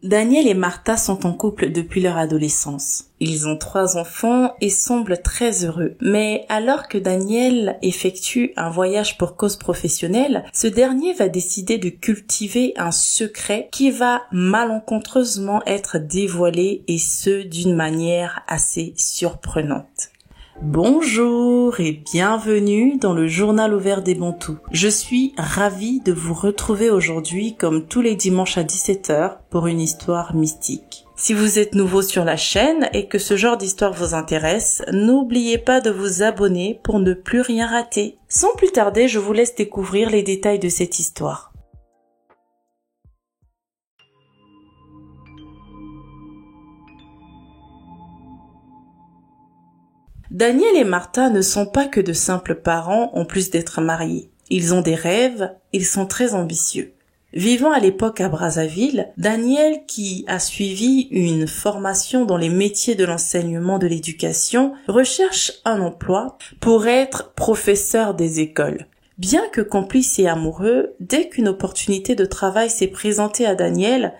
Daniel et Martha sont en couple depuis leur adolescence. Ils ont 3 enfants et semblent très heureux. Mais alors que Daniel effectue un voyage pour cause professionnelle, ce dernier va décider de cultiver un secret qui va malencontreusement être dévoilé, et ce d'une manière assez surprenante. Bonjour et bienvenue dans le journal ouvert des Bantous. Je suis ravie de vous retrouver aujourd'hui comme tous les dimanches à 17h pour une histoire mystique. Si vous êtes nouveau sur la chaîne et que ce genre d'histoire vous intéresse, n'oubliez pas de vous abonner pour ne plus rien rater. Sans plus tarder, je vous laisse découvrir les détails de cette histoire. Daniel et Martha ne sont pas que de simples parents en plus d'être mariés. Ils ont des rêves, ils sont très ambitieux. Vivant à l'époque à Brazzaville, Daniel, qui a suivi une formation dans les métiers de l'enseignement de l'éducation, recherche un emploi pour être professeur des écoles. Bien que complices et amoureux, dès qu'une opportunité de travail s'est présentée à Daniel,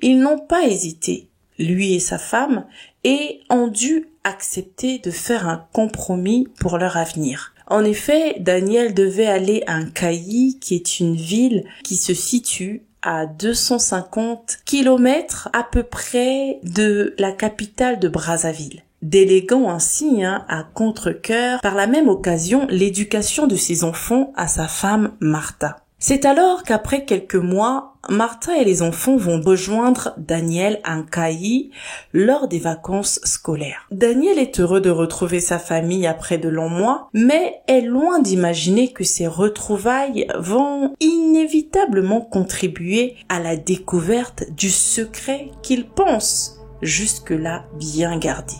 ils n'ont pas hésité, lui et sa femme, et ont dû accepter de faire un compromis pour leur avenir. En effet, Daniel devait aller à Nkayi, qui est une ville qui se situe à 250 kilomètres à peu près de la capitale de Brazzaville, déléguant ainsi à contre-cœur par la même occasion l'éducation de ses enfants à sa femme Martha. C'est alors qu'après quelques mois, Martha et les enfants vont rejoindre Daniel à Nkayi lors des vacances scolaires. Daniel est heureux de retrouver sa famille après de longs mois, mais est loin d'imaginer que ces retrouvailles vont inévitablement contribuer à la découverte du secret qu'il pense jusque-là bien gardé.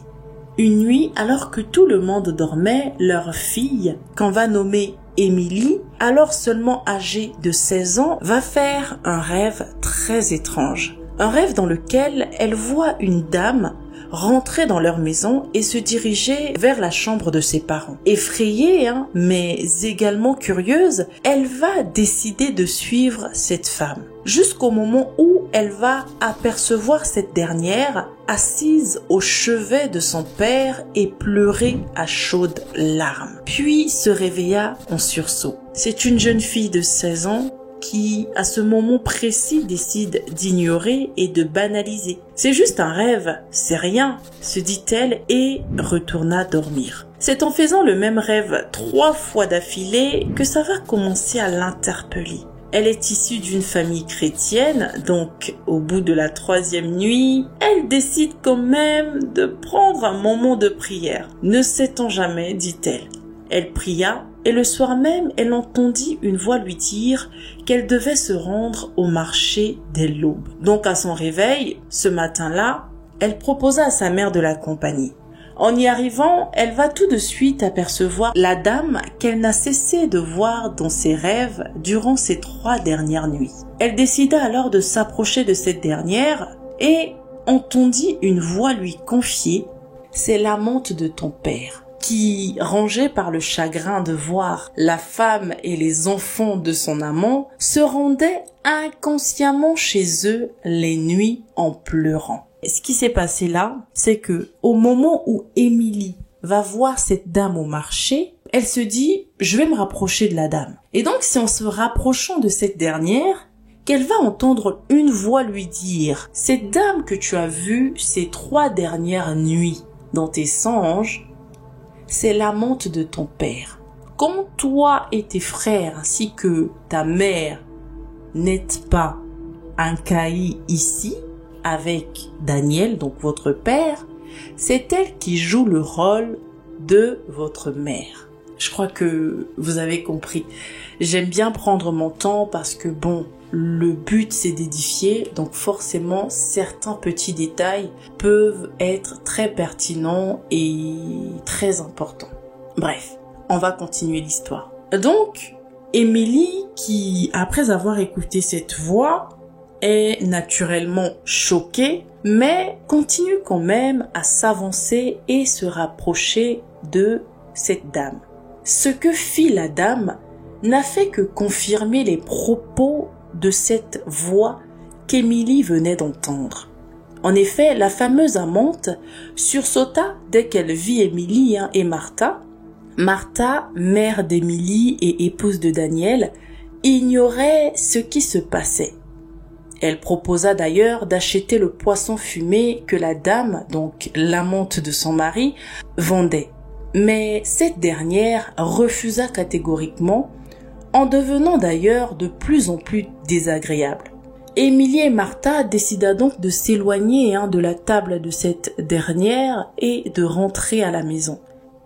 Une nuit, alors que tout le monde dormait, leur fille, qu'on va nommer Émilie, alors seulement âgée de 16 ans, va faire un rêve très étrange. Un rêve dans lequel elle voit une dame rentrer dans leur maison et se diriger vers la chambre de ses parents. Effrayée, mais également curieuse, elle va décider de suivre cette femme, jusqu'au moment où elle va apercevoir cette dernière assise au chevet de son père et pleurer à chaudes larmes. Puis se réveilla en sursaut. C'est une jeune fille de 16 ans qui, à ce moment précis, décide d'ignorer et de banaliser. C'est juste un rêve, c'est rien, se dit-elle et retourna dormir. C'est en faisant le même rêve 3 fois d'affilée que ça va commencer à l'interpeller. Elle est issue d'une famille chrétienne, donc au bout de la 3e nuit, elle décide quand même de prendre un moment de prière. Ne sait-on jamais, dit-elle. Elle pria, et le soir même, elle entendit une voix lui dire qu'elle devait se rendre au marché dès l'aube. Donc à son réveil, ce matin-là, elle proposa à sa mère de l'accompagner. En y arrivant, elle va tout de suite apercevoir la dame qu'elle n'a cessé de voir dans ses rêves durant ces 3 dernières nuits. Elle décida alors de s'approcher de cette dernière et entendit une voix lui confier « C'est l'amante de ton père » qui, rangée par le chagrin de voir la femme et les enfants de son amant, se rendait inconsciemment chez eux les nuits en pleurant. Ce qui s'est passé là, c'est que au moment où Émilie va voir cette dame au marché, elle se dit « je vais me rapprocher de la dame ». Et donc c'est en se rapprochant de cette dernière qu'elle va entendre une voix lui dire « cette dame que tu as vue ces 3 dernières nuits dans tes songes, c'est l'amante de ton père. Quand toi et tes frères ainsi que ta mère n'êtes pas à Nkayi ici, avec Daniel, donc votre père, c'est elle qui joue le rôle de votre mère. » Je crois que vous avez compris. J'aime bien prendre mon temps parce que le but c'est d'édifier, donc forcément certains petits détails peuvent être très pertinents et très importants. Bref, on va continuer l'histoire. Donc, Émilie, qui après avoir écouté cette voix, est naturellement choquée, mais continue quand même à s'avancer et se rapprocher de cette dame. Ce que fit la dame n'a fait que confirmer les propos de cette voix qu'Émilie venait d'entendre. En effet, la fameuse amante sursauta dès qu'elle vit Émilie et Martha. Martha, mère d'Émilie et épouse de Daniel, ignorait ce qui se passait. Elle proposa d'ailleurs d'acheter le poisson fumé que la dame, donc l'amante de son mari, vendait. Mais cette dernière refusa catégoriquement, en devenant d'ailleurs de plus en plus désagréable. Émilie et Martha décida donc de s'éloigner de la table de cette dernière et de rentrer à la maison.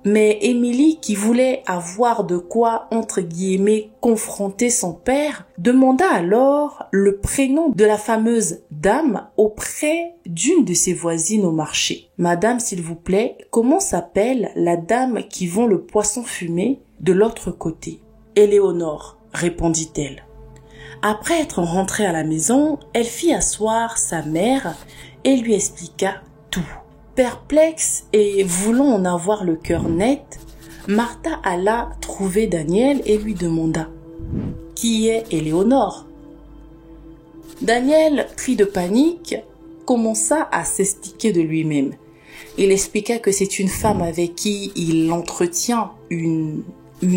Mais Émilie, qui voulait avoir de quoi, entre guillemets, confronter son père, demanda alors le prénom de la fameuse dame auprès d'une de ses voisines au marché. « Madame, s'il vous plaît, comment s'appelle la dame qui vend le poisson fumé de l'autre côté ?»« Éléonore, répondit-elle. Après être rentrée à la maison, elle fit asseoir sa mère et lui expliqua tout. Perplexe et voulant en avoir le cœur net, Martha alla trouver Daniel et lui demanda « Qui est Éléonore ?» Daniel, pris de panique, commença à s'expliquer de lui-même. Il expliqua que c'est une femme avec qui il entretient une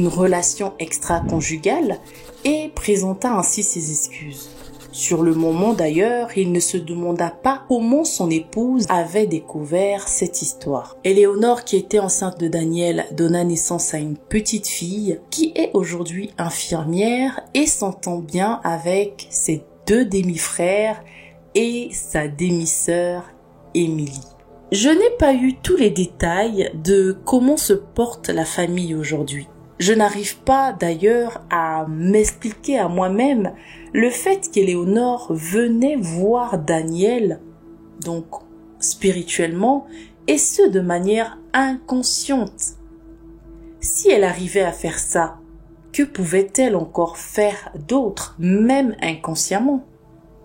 relation extra-conjugale et présenta ainsi ses excuses. Sur le moment d'ailleurs, il ne se demanda pas comment son épouse avait découvert cette histoire. Éléonore, qui était enceinte de Daniel, donna naissance à une petite fille qui est aujourd'hui infirmière et s'entend bien avec ses 2 demi-frères et sa demi-sœur Émilie. Je n'ai pas eu tous les détails de comment se porte la famille aujourd'hui. Je n'arrive pas d'ailleurs à m'expliquer à moi-même le fait qu'Éléonore venait voir Daniel, donc spirituellement, et ce de manière inconsciente. Si elle arrivait à faire ça, que pouvait-elle encore faire d'autre, même inconsciemment?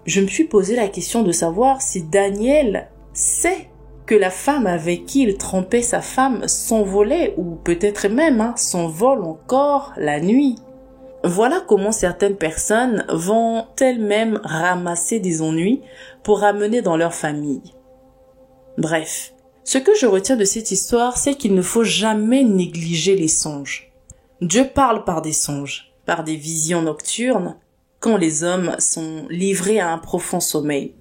Je me suis posé la question de savoir si Daniel sait que la femme avec qui il trompait sa femme s'envolait ou peut-être même s'envole encore la nuit. Voilà comment certaines personnes vont elles-mêmes ramasser des ennuis pour ramener dans leur famille. Bref, ce que je retiens de cette histoire, c'est qu'il ne faut jamais négliger les songes. Dieu parle par des songes, par des visions nocturnes, quand les hommes sont livrés à un profond sommeil.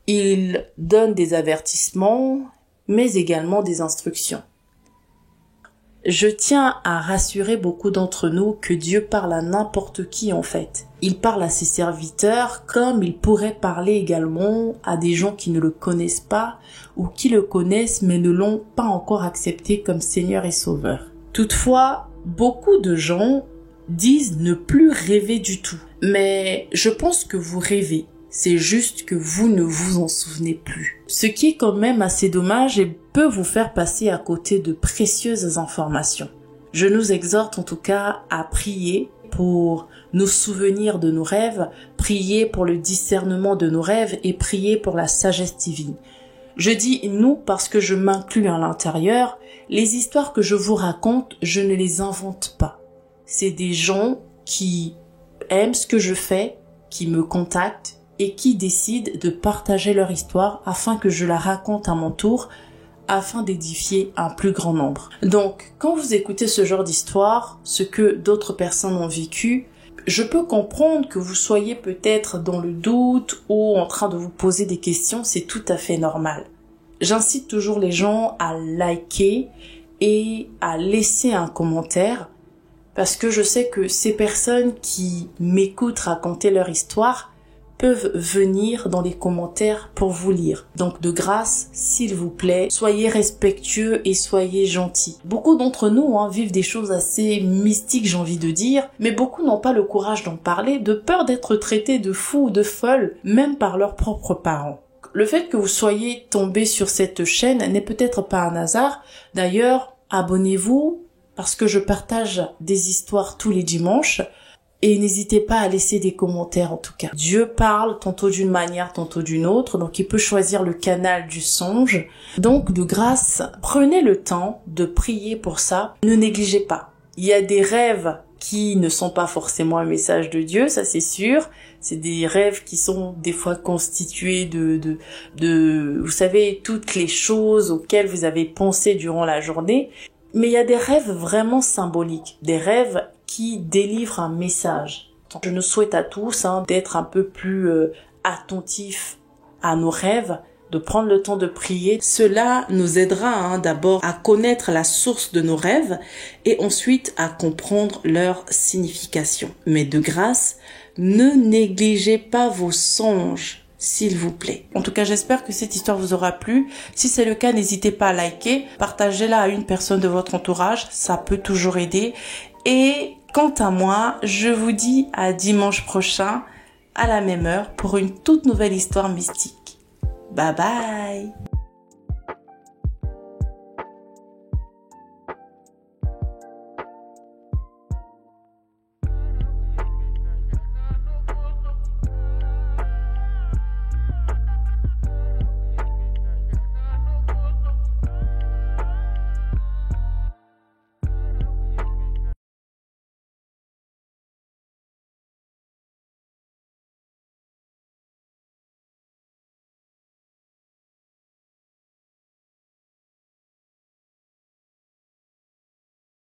Il donne des avertissements, mais également des instructions. Je tiens à rassurer beaucoup d'entre nous que Dieu parle à n'importe qui en fait. Il parle à ses serviteurs comme il pourrait parler également à des gens qui ne le connaissent pas ou qui le connaissent mais ne l'ont pas encore accepté comme Seigneur et Sauveur. Toutefois, beaucoup de gens disent ne plus rêver du tout. Mais je pense que vous rêvez. C'est juste que vous ne vous en souvenez plus. Ce qui est quand même assez dommage et peut vous faire passer à côté de précieuses informations. Je nous exhorte en tout cas à prier pour nous souvenir de nos rêves, prier pour le discernement de nos rêves et prier pour la sagesse divine. Je dis nous parce que je m'inclus à l'intérieur. Les histoires que je vous raconte, je ne les invente pas. C'est des gens qui aiment ce que je fais, qui me contactent et qui décident de partager leur histoire afin que je la raconte à mon tour, afin d'édifier un plus grand nombre. Donc, quand vous écoutez ce genre d'histoire, ce que d'autres personnes ont vécu, je peux comprendre que vous soyez peut-être dans le doute ou en train de vous poser des questions, c'est tout à fait normal. J'incite toujours les gens à liker et à laisser un commentaire, parce que je sais que ces personnes qui m'écoutent raconter leur histoire peuvent venir dans les commentaires pour vous lire. Donc de grâce, s'il vous plaît, soyez respectueux et soyez gentils. Beaucoup d'entre nous vivent des choses assez mystiques, j'ai envie de dire, mais beaucoup n'ont pas le courage d'en parler, de peur d'être traités de fous ou de folles, même par leurs propres parents. Le fait que vous soyez tombé sur cette chaîne n'est peut-être pas un hasard. D'ailleurs, abonnez-vous parce que je partage des histoires tous les dimanches. Et n'hésitez pas à laisser des commentaires en tout cas. Dieu parle tantôt d'une manière, tantôt d'une autre, donc il peut choisir le canal du songe. Donc de grâce, prenez le temps de prier pour ça. Ne négligez pas. Il y a des rêves qui ne sont pas forcément un message de Dieu, ça c'est sûr. C'est des rêves qui sont des fois constitués de, vous savez, toutes les choses auxquelles vous avez pensé durant la journée. Mais il y a des rêves vraiment symboliques, des rêves qui délivrent un message. Je nous souhaite à tous d'être un peu plus attentifs à nos rêves, de prendre le temps de prier. Cela nous aidera d'abord à connaître la source de nos rêves et ensuite à comprendre leur signification. Mais de grâce, ne négligez pas vos songes, s'il vous plaît. En tout cas, j'espère que cette histoire vous aura plu. Si c'est le cas, n'hésitez pas à liker, partagez-la à une personne de votre entourage, ça peut toujours aider. Et quant à moi, je vous dis à dimanche prochain, à la même heure, pour une toute nouvelle histoire mystique. Bye bye!